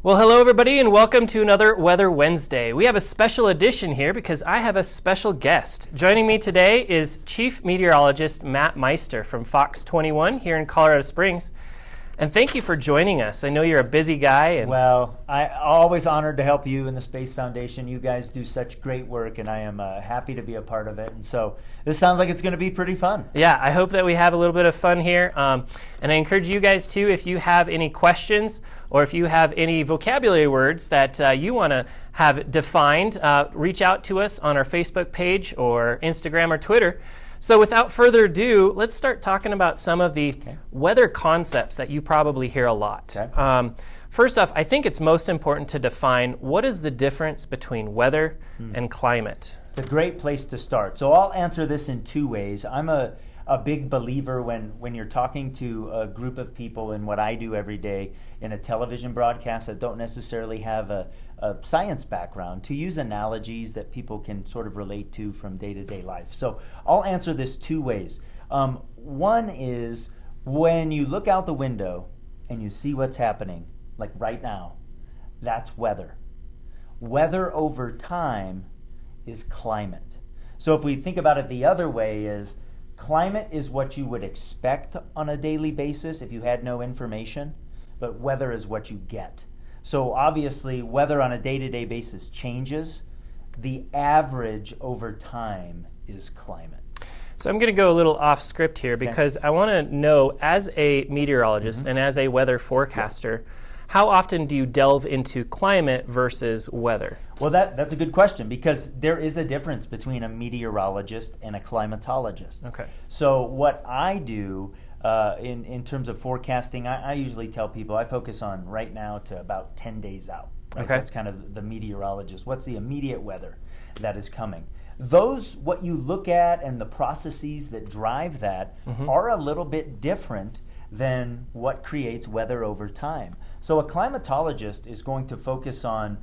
Well, hello everybody and welcome to another Weather Wednesday. We have a special edition here because I have a special guest. Joining me today is Chief Meteorologist Matt Meister from Fox 21 here in Colorado Springs. And thank you for joining us. I know you're a busy guy. Well, I'm always honored to help you in the Space Foundation. You guys do such great work, and I am happy to be a part of it. And so this sounds like it's going to be pretty fun. Yeah, I hope that we have a little bit of fun here. And I encourage you guys, too, if you have any questions or if you have any vocabulary words that you want to have defined, reach out to us on our Facebook page or Instagram or Twitter. So without further ado, let's start talking about some of the weather concepts that you probably hear a lot. Okay. First off, I think it's most important to define what is the difference between weather and climate. It's a great place to start. So I'll answer this in two ways. I'm a big believer when you're talking to a group of people in what I do every day in a television broadcast that don't necessarily have a science background, to use analogies that people can sort of relate to from day-to-day life. So I'll answer this two ways. One is when you look out the window and you see what's happening, like right now, that's weather. Weather over time is climate. So if we think about it the other way, is climate is what you would expect on a daily basis if you had no information, but weather is what you get. So obviously, weather on a day-to-day basis changes. The average over time is climate. So I'm going to go a little off script here because I want to know, as a meteorologist and as a weather forecaster, how often do you delve into climate versus weather? Well, that's a good question, because there is a difference between a meteorologist and a climatologist. Okay. So what I do in terms of forecasting, I usually tell people I focus on right now to about 10 days out. Right? Okay. That's kind of the meteorologist. What's the immediate weather that is coming? What you look at and the processes that drive that are a little bit different than what creates weather over time. So a climatologist is going to focus on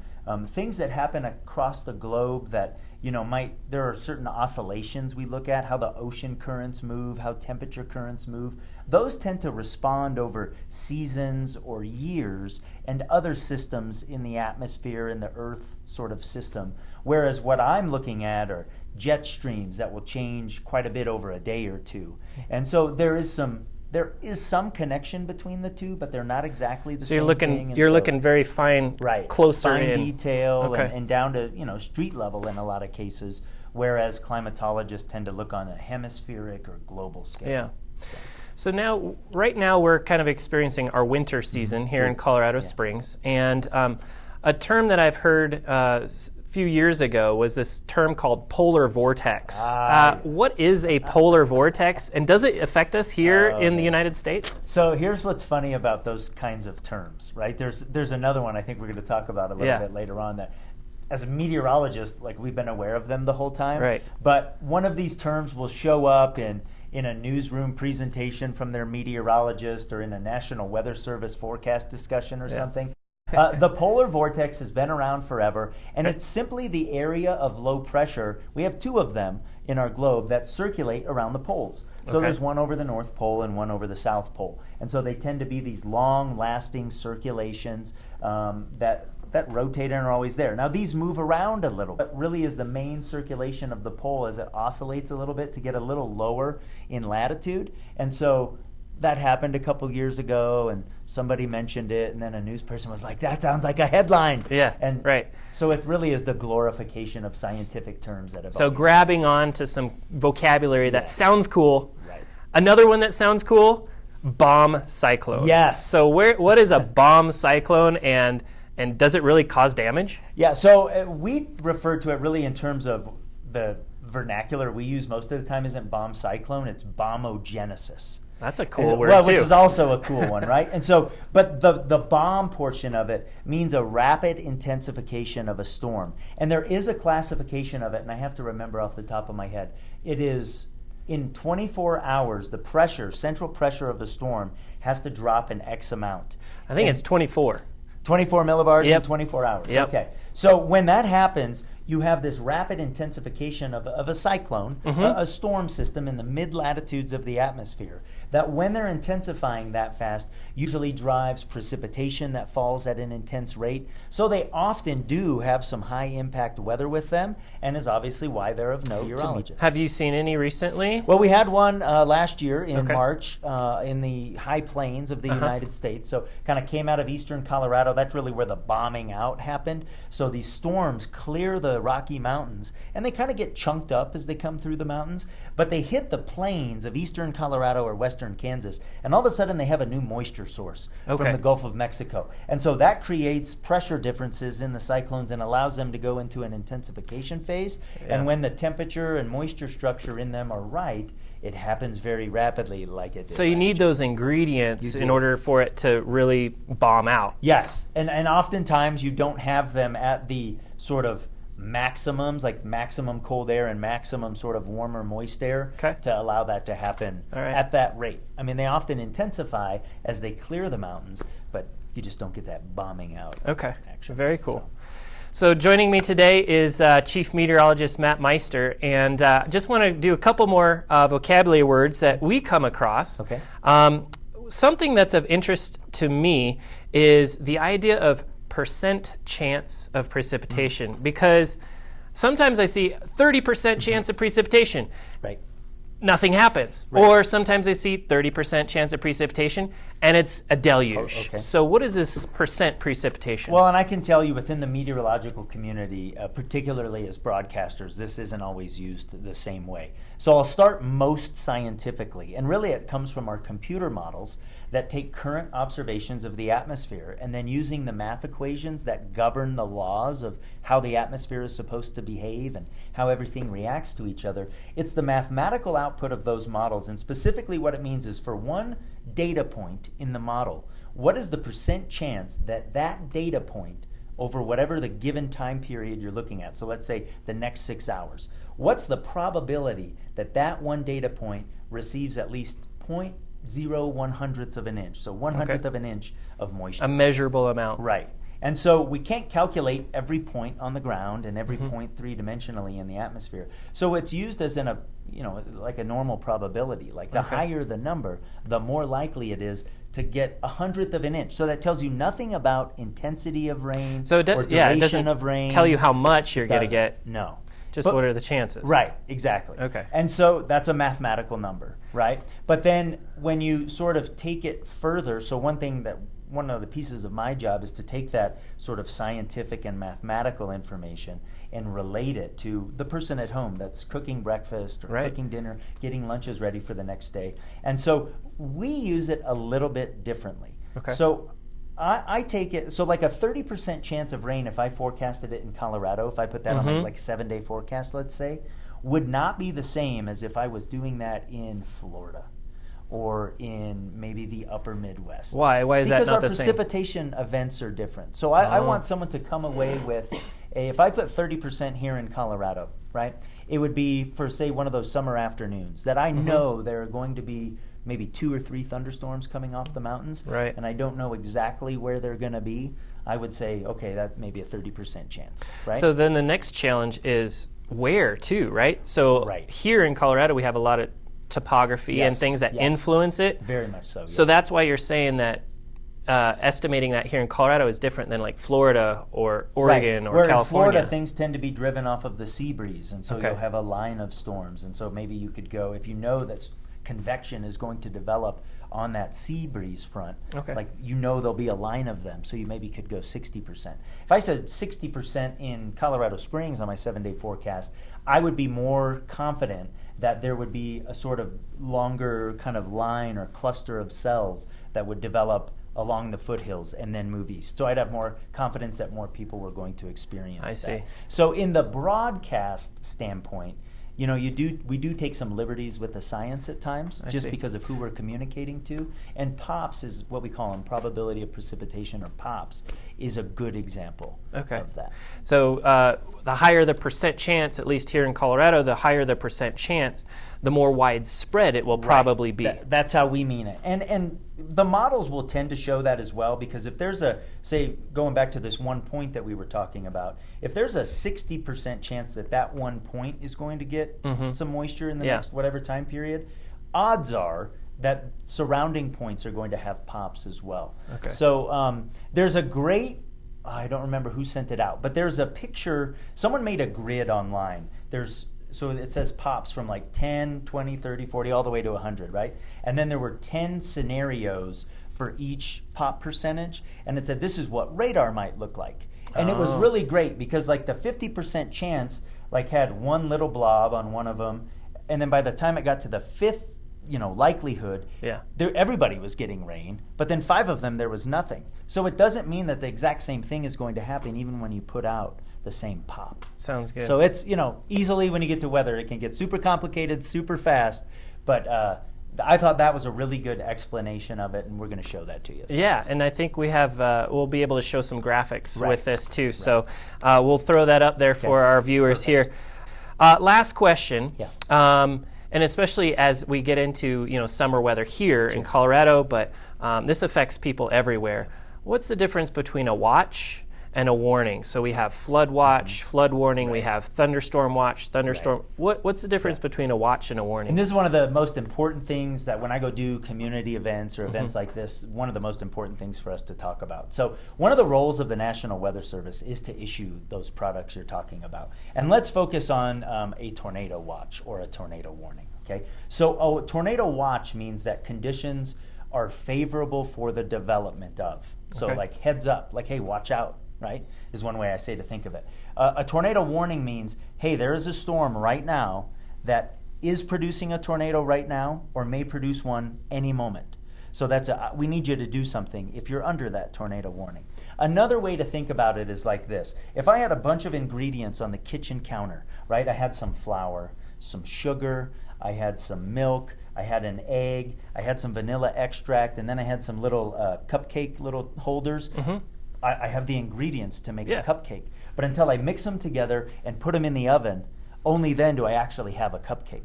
things that happen across the globe that, there are certain oscillations we look at, how the ocean currents move, how temperature currents move. Those tend to respond over seasons or years and other systems in the atmosphere, in the Earth sort of system. Whereas what I'm looking at are jet streams that will change quite a bit over a day or two. And so there is some connection between the two, but they're not exactly the same thing. You're looking very fine, closer fine in. detail, and down to street level in a lot of cases, whereas climatologists tend to look on a hemispheric or global scale. Yeah. So right now we're kind of experiencing our winter season here in Colorado Springs, and a term that I've heard few years ago was this term called polar vortex. What is a polar vortex, and does it affect us here in the United States? So here's what's funny about those kinds of terms, right? There's another one I think we're going to talk about a little bit later on that, as a meteorologist, we've been aware of them the whole time. Right. But one of these terms will show up in a newsroom presentation from their meteorologist or in a National Weather Service forecast discussion or something. The polar vortex has been around forever, and it's simply the area of low pressure. We have two of them in our globe that circulate around the poles. So there's one over the North Pole and one over the South Pole. And so they tend to be these long-lasting circulations that rotate and are always there. Now, these move around a little, but really is the main circulation of the pole as it oscillates a little bit to get a little lower in latitude. And so that happened a couple years ago, and somebody mentioned it, and then a news person was like, that sounds like a headline. Yeah, and right. So it really is the glorification of scientific terms that have So grabbing on to some vocabulary that sounds cool. Right. Another one that sounds cool, bomb cyclone. Yes. So what is a bomb cyclone, and does it really cause damage? Yeah, so we refer to it really in terms of the vernacular we use most of the time isn't bomb cyclone, it's bombogenesis. That's a cool word, well, too. Which is also a cool one, right? And so, but the bomb portion of it means a rapid intensification of a storm. And there is a classification of it, and I have to remember off the top of my head. It is, in 24 hours, the pressure, central pressure of the storm has to drop an X amount. I think it's 24. 24 millibars in 24 hours. Yep. Okay. So when that happens, you have this rapid intensification of a cyclone, a storm system in the mid-latitudes of the atmosphere, that when they're intensifying that fast, usually drives precipitation that falls at an intense rate. So they often do have some high-impact weather with them, and is obviously why they're of note meteorologists. Have you seen any recently? Well, we had one last year in March in the high plains of the United States. So kind of came out of eastern Colorado. That's really where the bombing out happened. So these storms clear the Rocky Mountains, and they kind of get chunked up as they come through the mountains, but they hit the plains of eastern Colorado or western Kansas, and all of a sudden they have a new moisture source from the Gulf of Mexico. And so that creates pressure differences in the cyclones and allows them to go into an intensification phase. And when the temperature and moisture structure in them are right, it happens very rapidly like it did. So you need those ingredients in order for it to really bomb out. Yes, and oftentimes you don't have them at the sort of maximums, like maximum cold air and maximum sort of warmer moist air to allow that to happen at that rate. I mean, they often intensify as they clear the mountains, but you just don't get that bombing out. Okay, very cool. So joining me today is Chief Meteorologist Matt Meister, and just want to do a couple more vocabulary words that we come across. Okay. Something that's of interest to me is the idea of percent chance of precipitation, because sometimes I see 30% chance of precipitation. Right. Nothing happens. Right. Or sometimes I see 30% chance of precipitation and it's a deluge. So what is this percent precipitation? Well, and I can tell you within the meteorological community, particularly as broadcasters, this isn't always used the same way. So I'll start most scientifically, and really it comes from our computer models that take current observations of the atmosphere and then using the math equations that govern the laws of how the atmosphere is supposed to behave and how everything reacts to each other. It's the mathematical output of those models, and specifically what it means is for one data point in the model, what is the percent chance that that data point over whatever the given time period you're looking at, so let's say the next 6 hours, what's the probability that that one data point receives at least 0.01 of an inch, so 1/100th of an inch of moisture. A measurable amount. Right. And so we can't calculate every point on the ground and every point three-dimensionally in the atmosphere. So it's used as like a normal probability. Like the higher the number, the more likely it is to get 1/100th of an inch. So that tells you nothing about intensity of rain or duration it doesn't of rain. Tell you how much you're going to get. No. Just what are the chances? Right, exactly. Okay. And so that's a mathematical number, right? But then when you sort of take it further, so one of the pieces of my job is to take that sort of scientific and mathematical information and relate it to the person at home that's cooking breakfast or cooking dinner, getting lunches ready for the next day. And so we use it a little bit differently. Okay. So I take it, so like a 30% chance of rain if I forecasted it in Colorado, if I put that on a 7-day forecast, let's say, would not be the same as if I was doing that in Florida or in maybe the upper Midwest. Why? Why is that not the same? Because our precipitation events are different. So I want someone to come away with, if I put 30% here in Colorado, right, it would be for, say, one of those summer afternoons that I know there are going to be maybe 2 or 3 thunderstorms coming off the mountains, and I don't know exactly where they're going to be. I would say, okay, that may be a 30% chance, right? So then the next challenge is where too, right? So here in Colorado we have a lot of topography and things that influence it. Very much so. So that's why you're saying that estimating that here in Colorado is different than like Florida or Oregon or Where California. In Florida, things tend to be driven off of the sea breeze, and so you'll have a line of storms. And so maybe you could go, if you know that convection is going to develop on that sea breeze front, like there'll be a line of them, so you maybe could go 60%. If I said 60% in Colorado Springs on my 7-day forecast, I would be more confident that there would be a sort of longer kind of line or cluster of cells that would develop along the foothills and then move east. So I'd have more confidence that more people were going to experience that. I see. So in the broadcast standpoint, we do take some liberties with the science at times, because of who we're communicating to. And POPs is what we call them, probability of precipitation, or POPs, is a good example of that. So the higher the percent chance, at least here in Colorado, the higher the percent chance, the more widespread it will probably be. That's how we mean it. And the models will tend to show that as well, because if there's say, going back to this one point that we were talking about, if there's a 60% chance that one point is going to get some moisture in the next whatever time period, odds are that surrounding points are going to have pops as well. Okay. So there's a great, I don't remember who sent it out, but there's a picture, someone made a grid online. So it says pops from like 10, 20, 30, 40, all the way to 100, right? And then there were 10 scenarios for each pop percentage, and it said this is what radar might look like. And it was really great, because like the 50% chance like had one little blob on one of them, and then by the time it got to the fifth likelihood, everybody was getting rain, but then 5 of them there was nothing. So it doesn't mean that the exact same thing is going to happen even when you put out the same pop. Sounds good. So it's, easily when you get to weather, it can get super complicated, super fast, but I thought that was a really good explanation of it, and we're going to show that to you. So. Yeah, and I think we have, we'll be able to show some graphics with this too, so we'll throw that up there for our viewers here. Last question. And especially as we get into summer weather here in Colorado, but this affects people everywhere. What's the difference between a watch and a warning? So we have flood watch, flood warning. We have thunderstorm watch, thunderstorm. What's the difference between a watch and a warning? And this is one of the most important things that when I go do community events or events like this, one of the most important things for us to talk about. So one of the roles of the National Weather Service is to issue those products you're talking about. And let's focus on a tornado watch or a tornado warning. Okay, so a tornado watch means that conditions are favorable for the development of. So like heads up, like, hey, watch out, right, is one way I say to think of it. A tornado warning means, hey, there is a storm right now that is producing a tornado right now or may produce one any moment. So we need you to do something if you're under that tornado warning. Another way to think about it is like this. If I had a bunch of ingredients on the kitchen counter, right, I had some flour, some sugar, I had some milk, I had an egg, I had some vanilla extract, and then I had some little cupcake little holders. I have the ingredients to make a cupcake. But until I mix them together and put them in the oven, only then do I actually have a cupcake.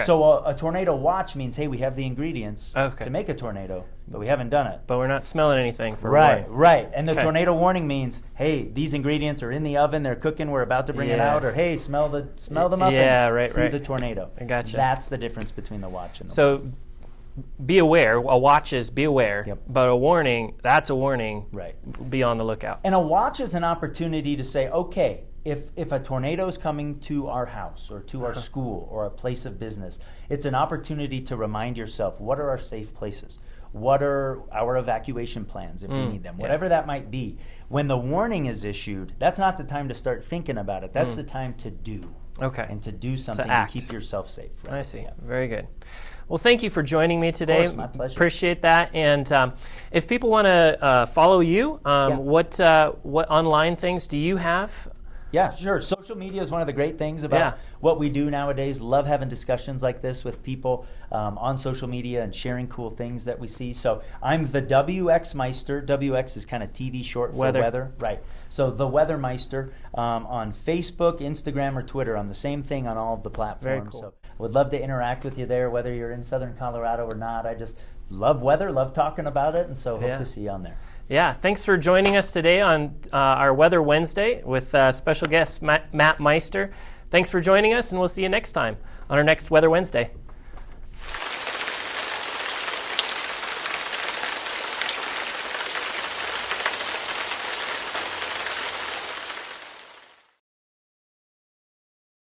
So a tornado watch means, hey, we have the ingredients to make a tornado, but we haven't done it. But we're not smelling anything for Right. And the tornado warning means, hey, these ingredients are in the oven, they're cooking, we're about to bring it out, or hey, smell the muffins, see the tornado. I gotcha. That's the difference between the watch and the warning. Be aware. A watch is be aware, but a warning, that's a warning. Be on the lookout. And a watch is an opportunity to say, okay, if a tornado is coming to our house or to our school or a place of business, it's an opportunity to remind yourself, what are our safe places? What are our evacuation plans if we need them? Whatever that might be. When the warning is issued, that's not the time to start thinking about it. That's the time to do. And to do something to keep yourself safe. I see. Very good. Well, thank you for joining me today. Of course, my pleasure. Appreciate that. And if people want to follow you, what online things do you have? Yeah, sure. Social media is one of the great things about what we do nowadays. Love having discussions like this with people on social media and sharing cool things that we see. So I'm the WX Meister. WX is kind of TV short for weather. Right. So the Weather Meister on Facebook, Instagram, or Twitter. I'm the same thing on all of the platforms. Very cool. So would love to interact with you there, whether you're in Southern Colorado or not. I just love weather, love talking about it, and so hope to see you on there. Yeah, thanks for joining us today on our Weather Wednesday with special guest Matt Meister. Thanks for joining us, and we'll see you next time on our next Weather Wednesday.